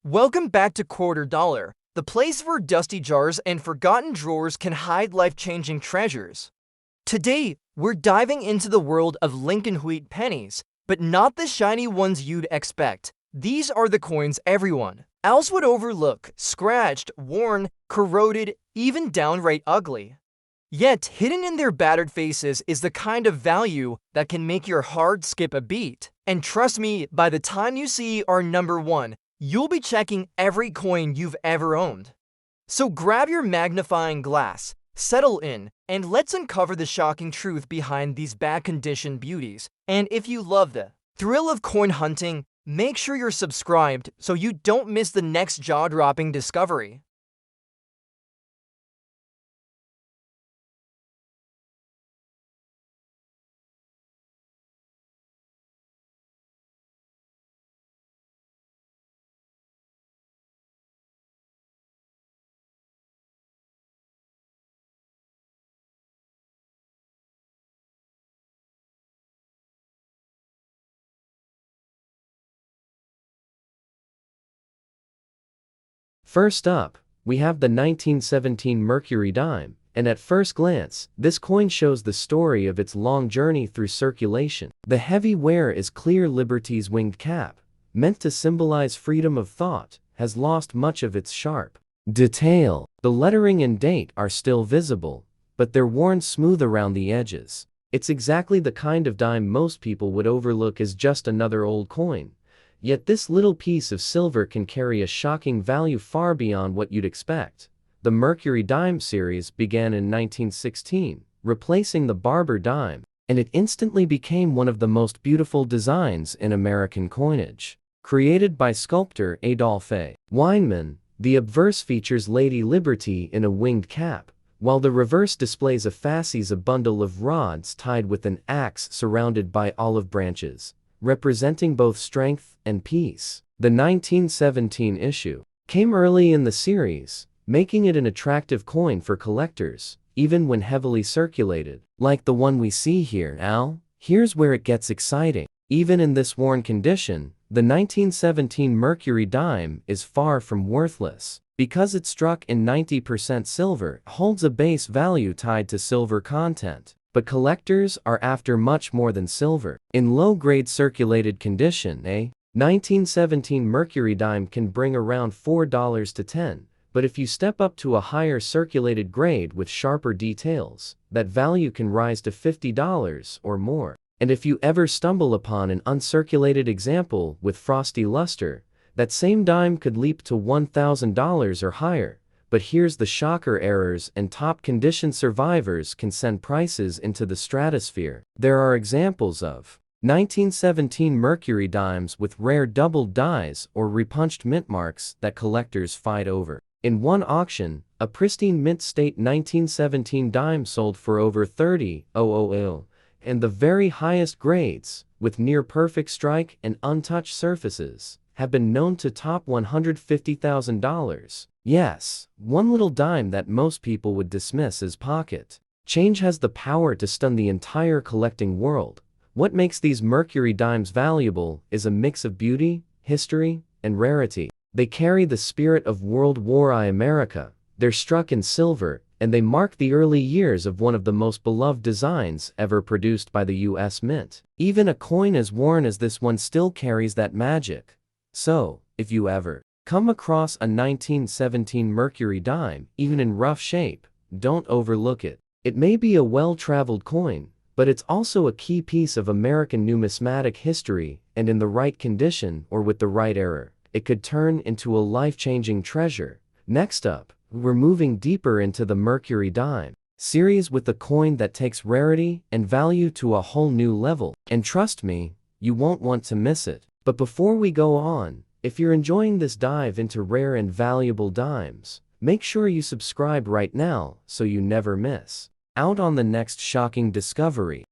Welcome back to Quarter Dollar, the place where dusty jars and forgotten drawers can hide life-changing treasures. Today, we're diving into the world of Lincoln wheat pennies, but not the shiny ones you'd expect. These are the coins everyone else would overlook, scratched, worn, corroded, even downright ugly. Yet, hidden in their battered faces is the kind of value that can make your heart skip a beat. And trust me, by the time you see our number one, you'll be checking every coin you've ever owned. So grab your magnifying glass, settle in, and let's uncover the shocking truth behind these bad-condition beauties. And if you love the thrill of coin hunting, make sure you're subscribed so you don't miss the next jaw-dropping discovery. First up, we have the 1917 Mercury dime, and at first glance, this coin shows the story of its long journey through circulation. The heavy wear is clear Liberty's winged cap, meant to symbolize freedom of thought, has lost much of its sharp detail. The lettering and date are still visible, but they're worn smooth around the edges. It's exactly the kind of dime most people would overlook as just another old coin. Yet this little piece of silver can carry a shocking value far beyond what you'd expect. The Mercury dime series began in 1916, replacing the Barber dime, and it instantly became one of the most beautiful designs in American coinage. Created by sculptor Adolphe Weinman, the obverse features Lady Liberty in a winged cap, while the reverse displays a fasces, a bundle of rods tied with an axe surrounded by olive branches, representing both strength and peace. The 1917 issue came early in the series, making it an attractive coin for collectors, even when heavily circulated, like the one we see here. Now, here's where it gets exciting. Even in this worn condition, the 1917 Mercury dime is far from worthless. Because it's struck in 90% silver, it holds a base value tied to silver content. But collectors are after much more than silver. In low-grade circulated condition, a 1917 Mercury dime can bring around $4 to $10, but if you step up to a higher circulated grade with sharper details, that value can rise to $50 or more. And if you ever stumble upon an uncirculated example with frosty luster, that same dime could leap to $1,000 or higher. But here's the shocker: errors and top condition survivors can send prices into the stratosphere. There are examples of 1917 Mercury dimes with rare doubled dies or repunched mint marks that collectors fight over. In one auction, a pristine mint state 1917 dime sold for over $30,000, and the very highest grades, with near perfect strike and untouched surfaces, have been known to top $150,000. Yes, one little dime that most people would dismiss as pocket change has the power to stun the entire collecting world. What makes these Mercury dimes valuable is a mix of beauty, history, and rarity. They carry the spirit of World War I America, they're struck in silver, and they mark the early years of one of the most beloved designs ever produced by the US Mint. Even a coin as worn as this one still carries that magic. So, if you ever come across a 1917 Mercury dime, even in rough shape, don't overlook it. It may be a well-traveled coin, but it's also a key piece of American numismatic history, and in the right condition or with the right error, it could turn into a life-changing treasure. Next up, we're moving deeper into the Mercury dime series with a coin that takes rarity and value to a whole new level. And trust me, you won't want to miss it. But before we go on, if you're enjoying this dive into rare and valuable dimes, make sure you subscribe right now so you never miss out on the next shocking discovery.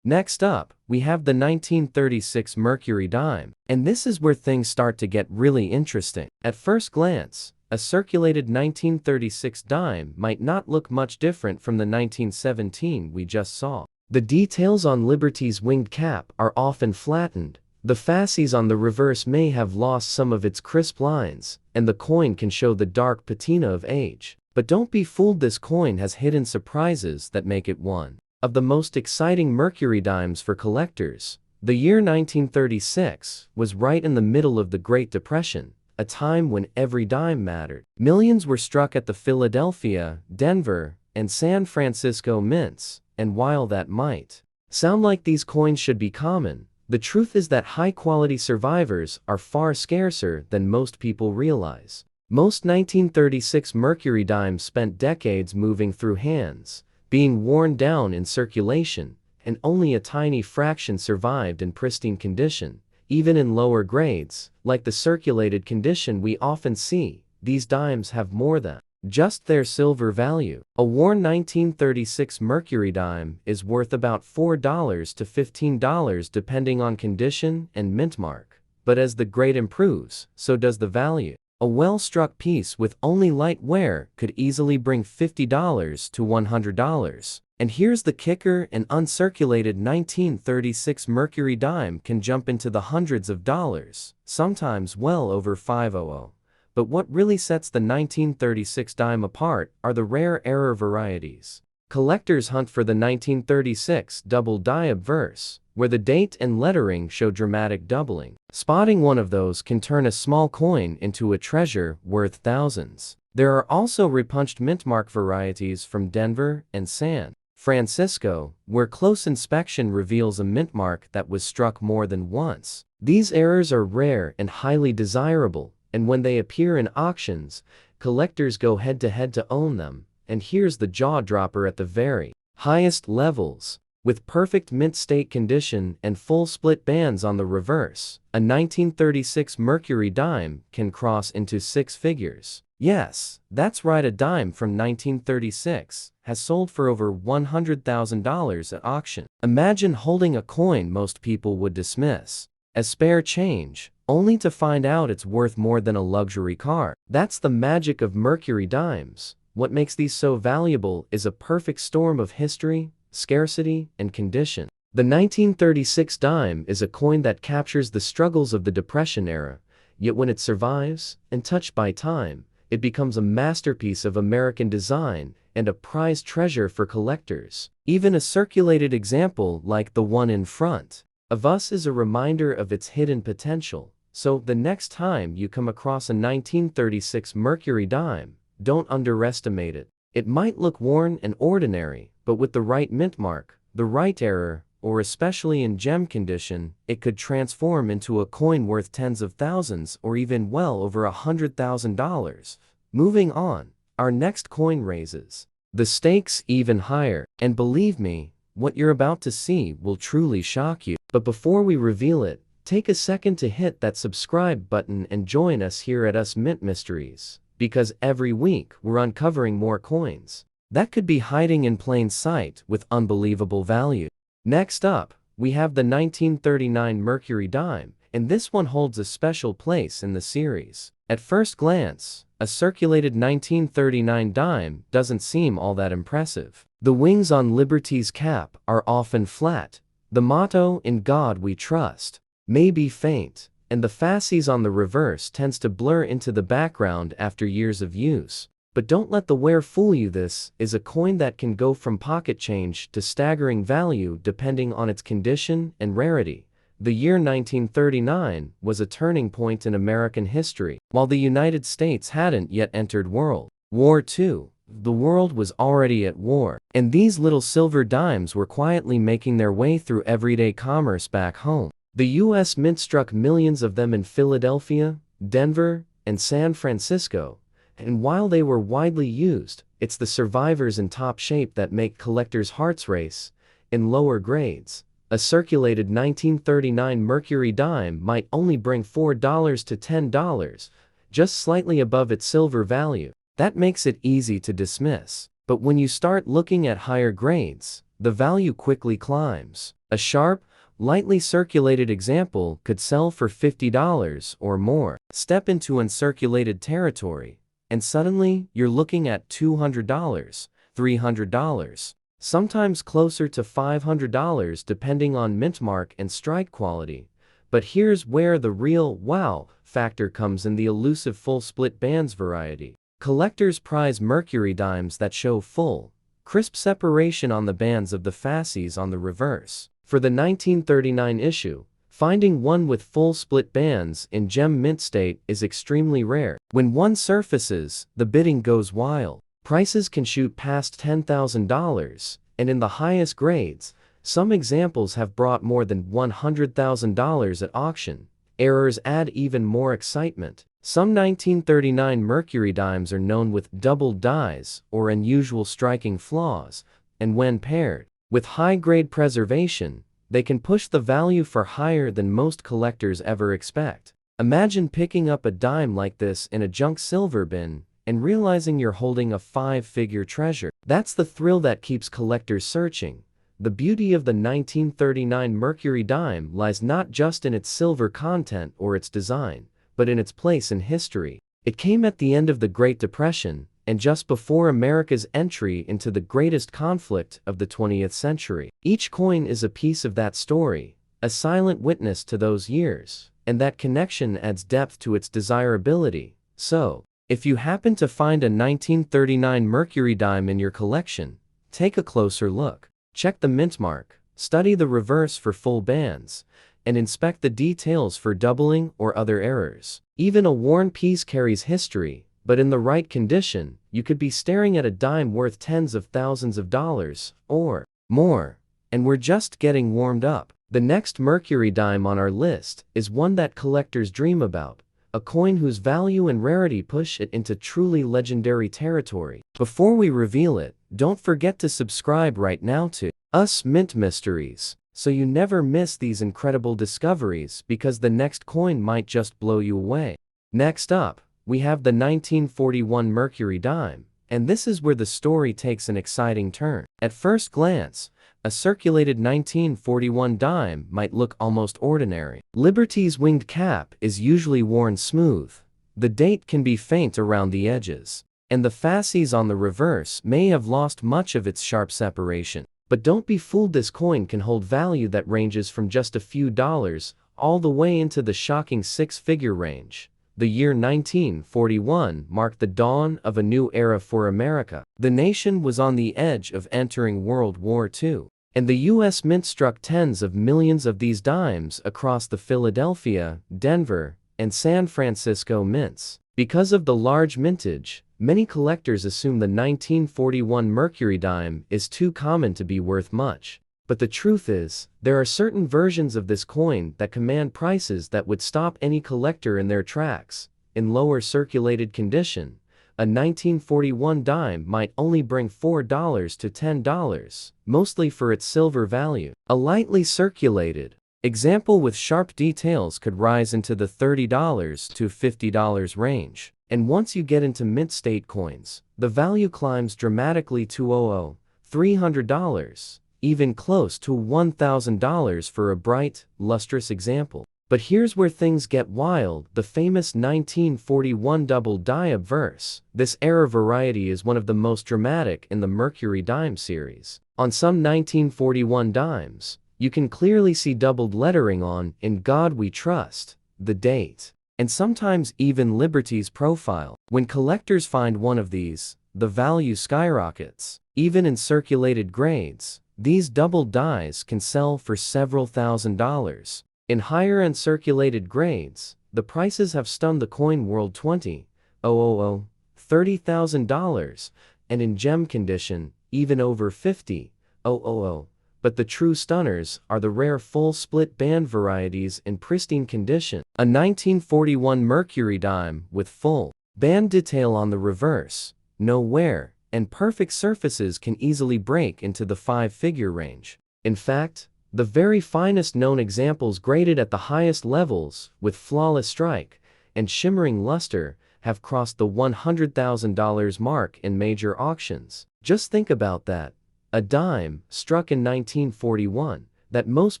Next up, we have the 1936 Mercury dime, and this is where things start to get really interesting. At first glance, a circulated 1936 dime might not look much different from the 1917 we just saw. The details on Liberty's winged cap are often flattened, The fasces on the reverse may have lost some of its crisp lines, and the coin can show the dark patina of age. But don't be fooled, this coin has hidden surprises that make it one of the most exciting Mercury dimes for collectors. The year 1936 was right in the middle of the Great Depression, a time when every dime mattered. Millions were struck at the Philadelphia, Denver, and San Francisco mints, and while that might sound like these coins should be common, the truth is that high-quality survivors are far scarcer than most people realize. Most 1936 Mercury dimes spent decades moving through hands, being worn down in circulation, and only a tiny fraction survived in pristine condition. Even in lower grades, like the circulated condition we often see, these dimes have more than just their silver value. A worn 1936 Mercury dime is worth about $4 to $15 depending on condition and mint mark. But as the grade improves, so does the value. A well-struck piece with only light wear could easily bring $50 to $100. And here's the kicker: an uncirculated 1936 Mercury dime can jump into the hundreds of dollars, sometimes well over $500. But what really sets the 1936 dime apart are the rare error varieties. Collectors hunt for the 1936 double die obverse, where the date and lettering show dramatic doubling. Spotting one of those can turn a small coin into a treasure worth thousands. There are also repunched mint mark varieties from Denver and San Francisco, where close inspection reveals a mint mark that was struck more than once. These errors are rare and highly desirable, and when they appear in auctions, collectors go head-to-head to own them. And here's the jaw-dropper at the very highest levels. With perfect mint state condition and full split bands on the reverse, a 1936 Mercury dime can cross into six figures. Yes, that's right, a dime from 1936 has sold for over $100,000 at auction. Imagine holding a coin most people would dismiss as spare change, only to find out it's worth more than a luxury car. That's the magic of Mercury dimes. What makes these so valuable is a perfect storm of history, scarcity, and condition. The 1936 dime is a coin that captures the struggles of the Depression era, yet when it survives, and touched by time, it becomes a masterpiece of American design and a prized treasure for collectors. Even a circulated example like the one in front of us is a reminder of its hidden potential. So, the next time you come across a 1936 Mercury dime, don't underestimate it. It might look worn and ordinary, but with the right mint mark, the right error, or especially in gem condition, it could transform into a coin worth tens of thousands or even well over $100,000. Moving on, our next coin raises the stakes even higher, and believe me, what you're about to see will truly shock you. But before we reveal it, take a second to hit that subscribe button and join us here at Us Mint Mysteries, because every week we're uncovering more coins that could be hiding in plain sight with unbelievable value. Next up, we have the 1939 Mercury dime, and this one holds a special place in the series. At first glance, a circulated 1939 dime doesn't seem all that impressive. The wings on Liberty's cap are often flat. The motto, "In God We Trust," may be faint, and the fasces on the reverse tends to blur into the background after years of use. But don't let the wear fool you. This is a coin that can go from pocket change to staggering value depending on its condition and rarity. The year 1939 was a turning point in American history. While the United States hadn't yet entered World War II, the world was already at war, and these little silver dimes were quietly making their way through everyday commerce back home. The U.S. Mint struck millions of them in Philadelphia, Denver, and San Francisco, and while they were widely used, it's the survivors in top shape that make collectors' hearts race. In lower grades, a circulated 1939 Mercury dime might only bring $4 to $10, just slightly above its silver value. That makes it easy to dismiss. But when you start looking at higher grades, the value quickly climbs. A sharp, lightly circulated example could sell for $50 or more. Step into uncirculated territory, and suddenly you're looking at $200, $300, sometimes closer to $500 depending on mint mark and strike quality. But here's where the real wow factor comes in: the elusive full split bands variety. Collectors prize Mercury dimes that show full, crisp separation on the bands of the fasces on the reverse. For the 1939 issue, finding one with full split bands in gem mint state is extremely rare. When one surfaces, the bidding goes wild. Prices can shoot past $10,000, and in the highest grades, some examples have brought more than $100,000 at auction. Errors add even more excitement. Some 1939 Mercury dimes are known with doubled dies or unusual striking flaws, and when paired with high-grade preservation, they can push the value far higher than most collectors ever expect. Imagine picking up a dime like this in a junk silver bin and realizing you're holding a five-figure treasure. That's the thrill that keeps collectors searching. The beauty of the 1939 Mercury dime lies not just in its silver content or its design, but in its place in history. It came at the end of the Great Depression, and just before America's entry into the greatest conflict of the 20th century. Each coin is a piece of that story, a silent witness to those years, and that connection adds depth to its desirability. So, if you happen to find a 1939 Mercury dime in your collection, take a closer look. Check the mint mark, study the reverse for full bands, and inspect the details for doubling or other errors. Even a worn piece carries history, but in the right condition, you could be staring at a dime worth tens of thousands of dollars, or more. And we're just getting warmed up. The next Mercury dime on our list is one that collectors dream about, a coin whose value and rarity push it into truly legendary territory. Before we reveal it, don't forget to subscribe right now to Us Mint Mysteries, so you never miss these incredible discoveries, because the next coin might just blow you away. Next up, we have the 1941 Mercury dime, and this is where the story takes an exciting turn. At first glance, a circulated 1941 dime might look almost ordinary. Liberty's winged cap is usually worn smooth. The date can be faint around the edges, and the fasces on the reverse may have lost much of its sharp separation. But don't be fooled, this coin can hold value that ranges from just a few dollars all the way into the shocking six-figure range. The year 1941 marked the dawn of a new era for America. The nation was on the edge of entering World War II, and the U.S. Mint struck tens of millions of these dimes across the Philadelphia, Denver, and San Francisco mints. Because of the large mintage, many collectors assume the 1941 Mercury dime is too common to be worth much. But the truth is, there are certain versions of this coin that command prices that would stop any collector in their tracks. In lower circulated condition, a 1941 dime might only bring $4 to $10, mostly for its silver value. A lightly circulated example with sharp details could rise into the $30 to $50 range. And once you get into mint state coins, the value climbs dramatically to $300. Even close to $1,000 for a bright, lustrous example. But here's where things get wild: the famous 1941 double die obverse. This error variety is one of the most dramatic in the Mercury dime series. On some 1941 dimes, you can clearly see doubled lettering on "In God We Trust," the date, and sometimes even Liberty's profile. When collectors find one of these, the value skyrockets. Even in circulated grades, these doubled dies can sell for several $1,000s. In higher and circulated grades, the prices have stunned the coin world: $30,000, and in gem condition, even over $50,000. But the true stunners are the rare full split band varieties in pristine condition. A 1941 Mercury dime with full band detail on the reverse, no wear, and perfect surfaces can easily break into the five-figure range. In fact, the very finest known examples graded at the highest levels, with flawless strike and shimmering luster, have crossed the $100,000 mark in major auctions. Just think about that. A dime, struck in 1941, that most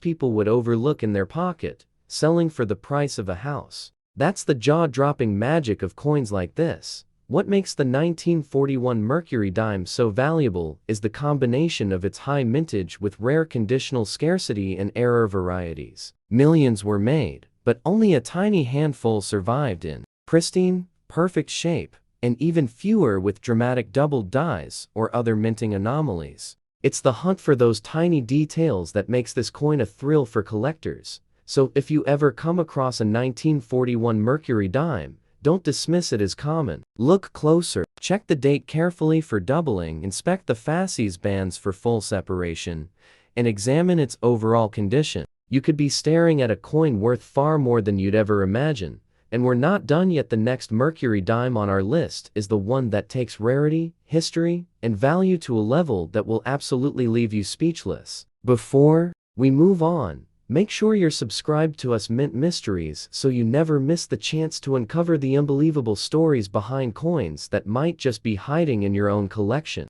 people would overlook in their pocket, selling for the price of a house. That's the jaw-dropping magic of coins like this. What makes the 1941 Mercury dime so valuable is the combination of its high mintage with rare conditional scarcity and error varieties. Millions were made, but only a tiny handful survived in pristine, perfect shape, and even fewer with dramatic doubled dies or other minting anomalies. It's the hunt for those tiny details that makes this coin a thrill for collectors. So if you ever come across a 1941 Mercury dime, don't dismiss it as common. Look closer, check the date carefully for doubling, inspect the fasces bands for full separation, and examine its overall condition. You could be staring at a coin worth far more than you'd ever imagine. And we're not done yet. The next Mercury dime on our list is the one that takes rarity, history, and value to a level that will absolutely leave you speechless. Before we move on, make sure you're subscribed to us Mint Mysteries so you never miss the chance to uncover the unbelievable stories behind coins that might just be hiding in your own collection.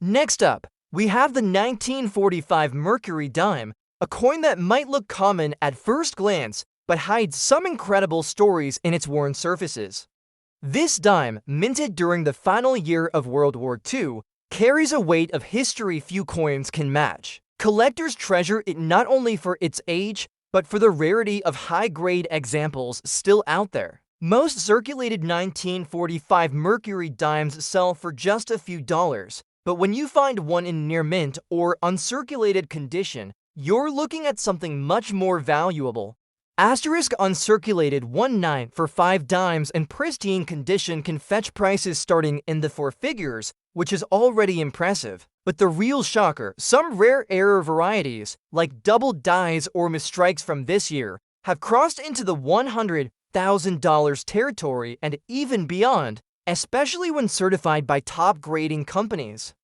Next up, we have the 1945 Mercury dime, a coin that might look common at first glance, but hides some incredible stories in its worn surfaces. This dime, minted during the final year of World War II, carries a weight of history few coins can match. Collectors treasure it not only for its age, but for the rarity of high-grade examples still out there. Most circulated 1945 Mercury dimes sell for just a few dollars, but when you find one in near mint or uncirculated condition, you're looking at something much more valuable. Asterisk uncirculated 19 for 5 dimes in pristine condition can fetch prices starting in the 4 figures, which is already impressive. But the real shocker, some rare error varieties, like doubled dies or misstrikes from this year, have crossed into the $100,000 territory and even beyond, especially when certified by top grading companies.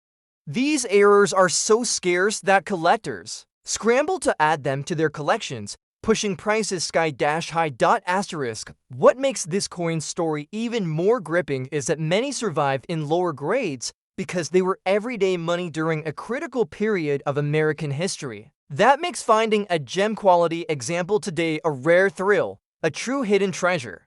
These errors are so scarce that collectors scramble to add them to their collections, pushing prices sky-high. Asterisk. What makes this coin's story even more gripping is that many survived in lower grades because they were everyday money during a critical period of American history. That makes finding a gem-quality example today a rare thrill, a true hidden treasure.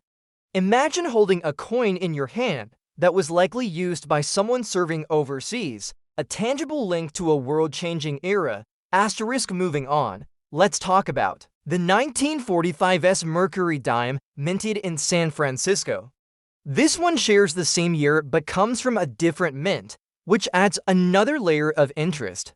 Imagine holding a coin in your hand that was likely used by someone serving overseas, a tangible link to a world-changing era. Asterisk. Moving on, let's talk about the 1945 Mercury dime, minted in San Francisco. This one shares the same year but comes from a different mint, which adds another layer of interest.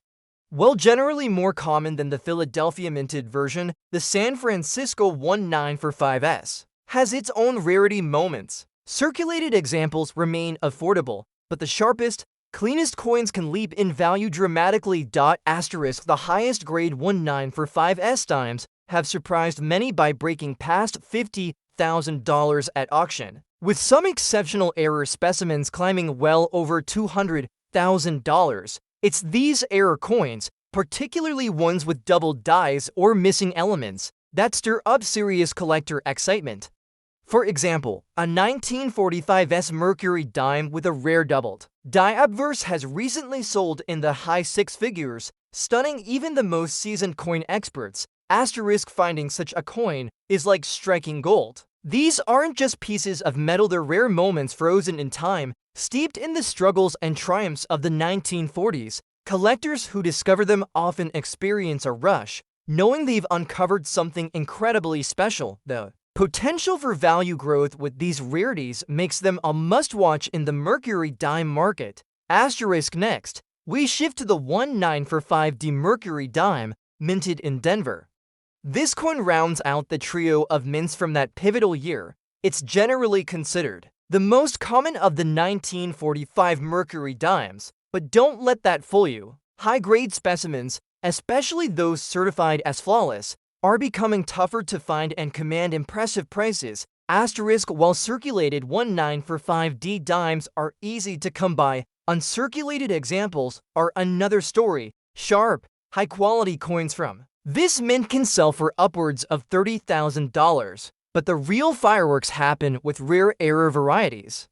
While generally more common than the Philadelphia minted version, the San Francisco 1945 has its own rarity moments. Circulated examples remain affordable, but the sharpest, cleanest coins can leap in value dramatically. Asterisk. The highest grade 1945 dimes have surprised many by breaking past $50,000 at auction, with some exceptional error specimens climbing well over $200,000. It's these error coins, particularly ones with doubled dies or missing elements, that stir up serious collector excitement. For example, a 1945 Mercury dime with a rare doubled die obverse has recently sold in the high 6 figures, stunning even the most seasoned coin experts. Asterisk. Finding such a coin is like striking gold. These aren't just pieces of metal, they're rare moments frozen in time, steeped in the struggles and triumphs of the 1940s. Collectors who discover them often experience a rush, knowing they've uncovered something incredibly special. The potential for value growth with these rarities makes them a must-watch in the Mercury dime market. Asterisk. Next, we shift to the 1945 Mercury dime, minted in Denver. This coin rounds out the trio of mints from that pivotal year. It's generally considered the most common of the 1945 Mercury dimes, but don't let that fool you. High-grade specimens, especially those certified as flawless, are becoming tougher to find and command impressive prices. Asterisk. While circulated 1945 dimes are easy to come by, uncirculated examples are another story. Sharp, high-quality coins from this mint can sell for upwards of $30,000, but the real fireworks happen with rare error varieties.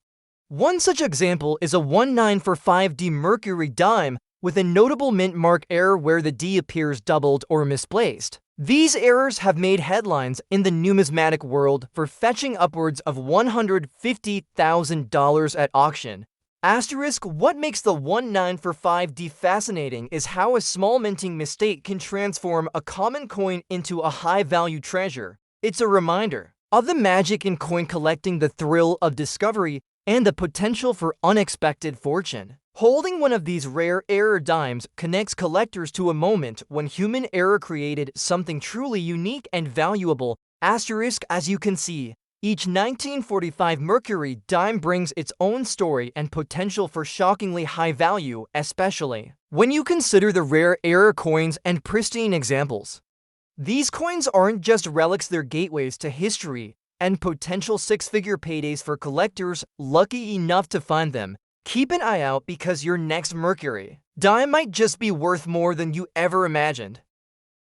One such example is a 1945 Mercury dime with a notable mint mark error where the D appears doubled or misplaced. These errors have made headlines in the numismatic world for fetching upwards of $150,000 at auction. Asterisk, what makes the 1945D fascinating is how a small minting mistake can transform a common coin into a high-value treasure. It's a reminder of the magic in coin collecting, the thrill of discovery, and the potential for unexpected fortune. Holding one of these rare error dimes connects collectors to a moment when human error created something truly unique and valuable. Asterisk, as you can see, each 1945 Mercury dime brings its own story and potential for shockingly high value, especially when you consider the rare error coins and pristine examples. These coins aren't just relics, they're gateways to history and potential six-figure paydays for collectors lucky enough to find them. Keep an eye out because your next Mercury dime might just be worth more than you ever imagined.